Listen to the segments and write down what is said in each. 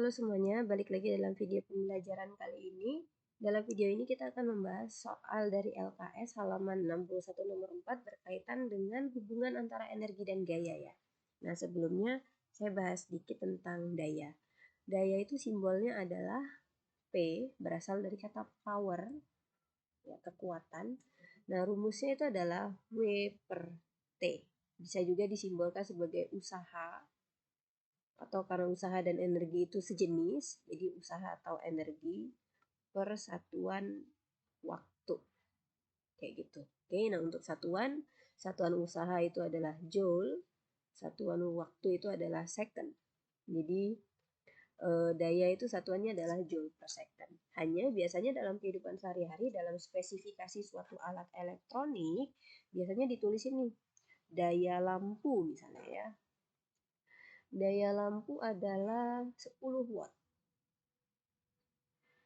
Halo semuanya, balik lagi dalam video pembelajaran kali ini. Dalam video ini kita akan membahas soal dari LKS halaman 61 nomor 4 berkaitan dengan hubungan antara energi dan gaya ya. Nah sebelumnya saya bahas sedikit tentang daya. Daya itu simbolnya adalah P, berasal dari kata power, ya, kekuatan. Nah rumusnya itu adalah W per T. Bisa juga disimbolkan sebagai usaha, atau karena usaha dan energi itu sejenis, jadi usaha atau energi per satuan waktu, kayak gitu. Oke, nah untuk satuan usaha itu adalah joule, satuan waktu itu adalah second. Jadi daya itu satuannya adalah joule per second. Hanya biasanya dalam kehidupan sehari-hari, dalam spesifikasi suatu alat elektronik, biasanya ditulis ini daya lampu misalnya ya. Daya lampu adalah 10 watt.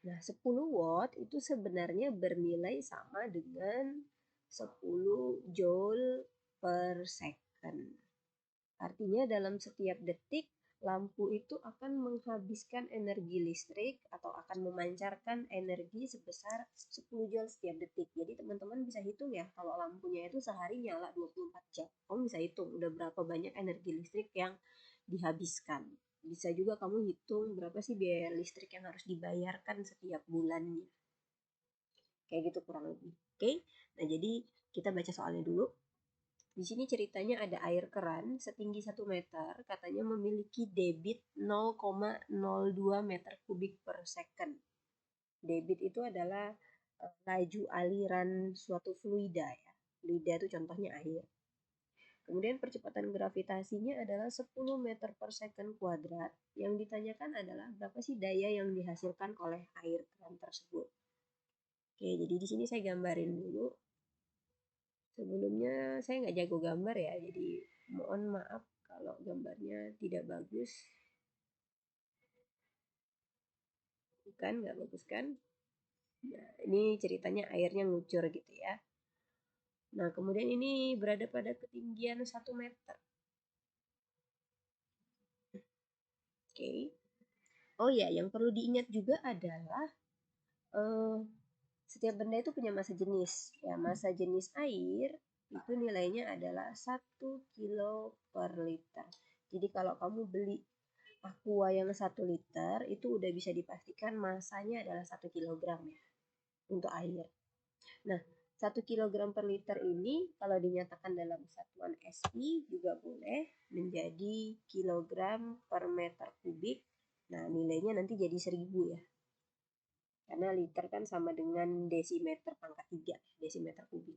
Nah, 10 watt itu sebenarnya bernilai sama dengan 10 joule per second. Artinya dalam setiap detik lampu itu akan menghabiskan energi listrik atau akan memancarkan energi sebesar 10 joule setiap detik. Jadi teman-teman bisa hitung ya, kalau lampunya itu sehari nyala 24 jam. Kamu bisa hitung udah berapa banyak energi listrik yang dihabiskan. Bisa juga kamu hitung berapa sih biaya listrik yang harus dibayarkan setiap bulannya. Kayak gitu kurang lebih. Oke. Nah, jadi kita baca soalnya dulu. Di sini ceritanya ada air keran setinggi 1 meter, katanya memiliki debit 0,02 meter kubik per second. Debit itu adalah laju aliran suatu fluida ya. Fluida itu contohnya air. Kemudian percepatan gravitasinya adalah 10 meter per second kuadrat. Yang ditanyakan adalah berapa sih daya yang dihasilkan oleh air keran tersebut. Oke, jadi di sini saya gambarin dulu. Sebelumnya saya nggak jago gambar ya, jadi mohon maaf kalau gambarnya tidak bagus. Bukan, nggak bagus kan? Nah, ini ceritanya airnya ngucur gitu ya. Nah, kemudian ini berada pada ketinggian 1 meter. Oke. Oh ya, yang perlu diingat juga adalah setiap benda itu punya massa jenis. Ya, massa jenis air itu nilainya adalah 1 kilo per liter. Jadi kalau kamu beli aqua yang 1 liter itu udah bisa dipastikan massanya adalah 1 kilogram ya untuk air. Nah, 1 kilogram per liter ini kalau dinyatakan dalam satuan SI juga boleh menjadi kilogram per meter kubik. Nah, nilainya nanti jadi 1000 ya. Karena liter kan sama dengan desimeter pangkat 3, desimeter kubik.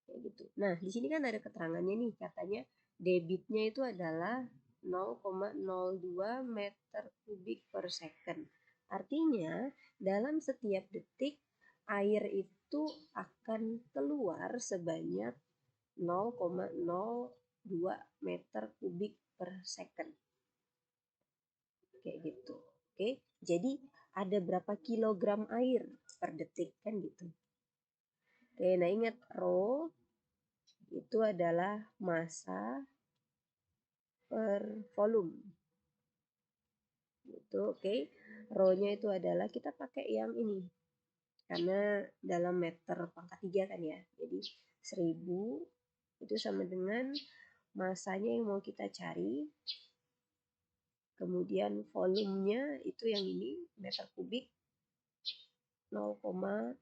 Kayak gitu. Nah, di sini kan ada keterangannya nih, katanya debitnya itu adalah 0,02 meter kubik per second. Artinya, dalam setiap detik air itu akan keluar sebanyak 0,02 meter kubik per second. Kayak gitu. Oke, jadi ada berapa kilogram air per detik kan gitu. Oke, nah ingat rho itu adalah massa per volume. Gitu, oke. Rho-nya itu adalah kita pakai yang ini. Karena dalam meter pangkat 3 kan ya. Jadi 1000 itu sama dengan massanya yang mau kita cari. Kemudian volumenya itu yang ini meter kubik 0,02.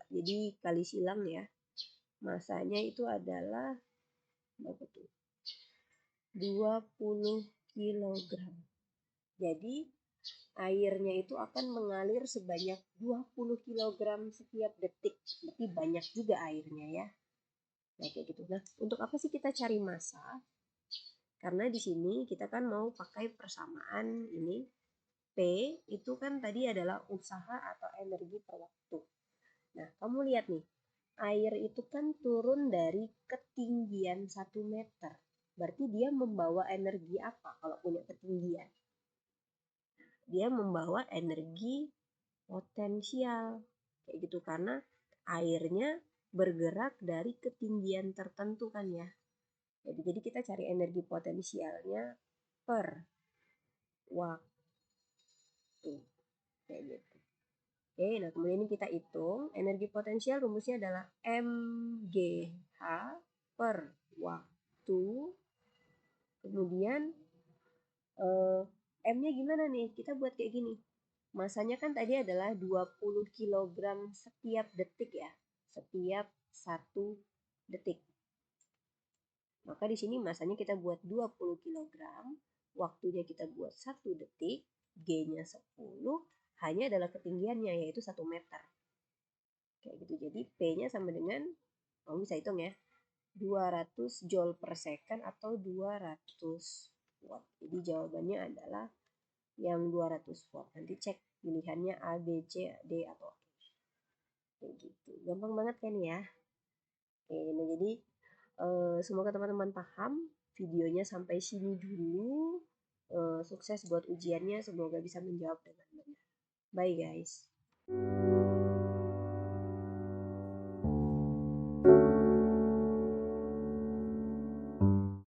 Jadi kali silang ya. Masanya itu adalah 20 kg. Jadi airnya itu akan mengalir sebanyak 20 kg setiap detik. Berarti banyak juga airnya ya. Nah, kayak gitu. Nah, untuk apa sih kita cari massa? Karena di sini kita kan mau pakai persamaan ini. P itu kan tadi adalah usaha atau energi per waktu. Nah, kamu lihat nih. Air itu kan turun dari ketinggian 1 meter. Berarti dia membawa energi apa kalau punya ketinggian? Dia membawa energi potensial. Kayak gitu, karena airnya bergerak dari ketinggian tertentu kan ya. Jadi kita cari energi potensialnya per waktu. waktu. Kayak gitu. Oke, nah kemudian ini kita hitung. Energi potensial rumusnya adalah MGH per waktu. Kemudian M-nya gimana nih? Kita buat kayak gini. Masanya kan tadi adalah 20 kg setiap detik ya. Setiap 1 detik. Maka di sini masanya kita buat 20 kg, waktunya kita buat 1 detik, G-nya 10, hanya adalah ketinggiannya yaitu 1 meter. Kayak gitu. Jadi P-nya sama dengan, kamu bisa hitung ya, 200 joule per second atau 200 watt. Jadi jawabannya adalah yang 200 watt. Nanti cek pilihannya A, B, C, D atau E. Kayak gitu. Gampang banget kan ya? Oke, nah jadi semoga teman-teman paham. Videonya sampai sini dulu. Sukses buat ujiannya. Semoga bisa menjawab dengan benar. Bye guys.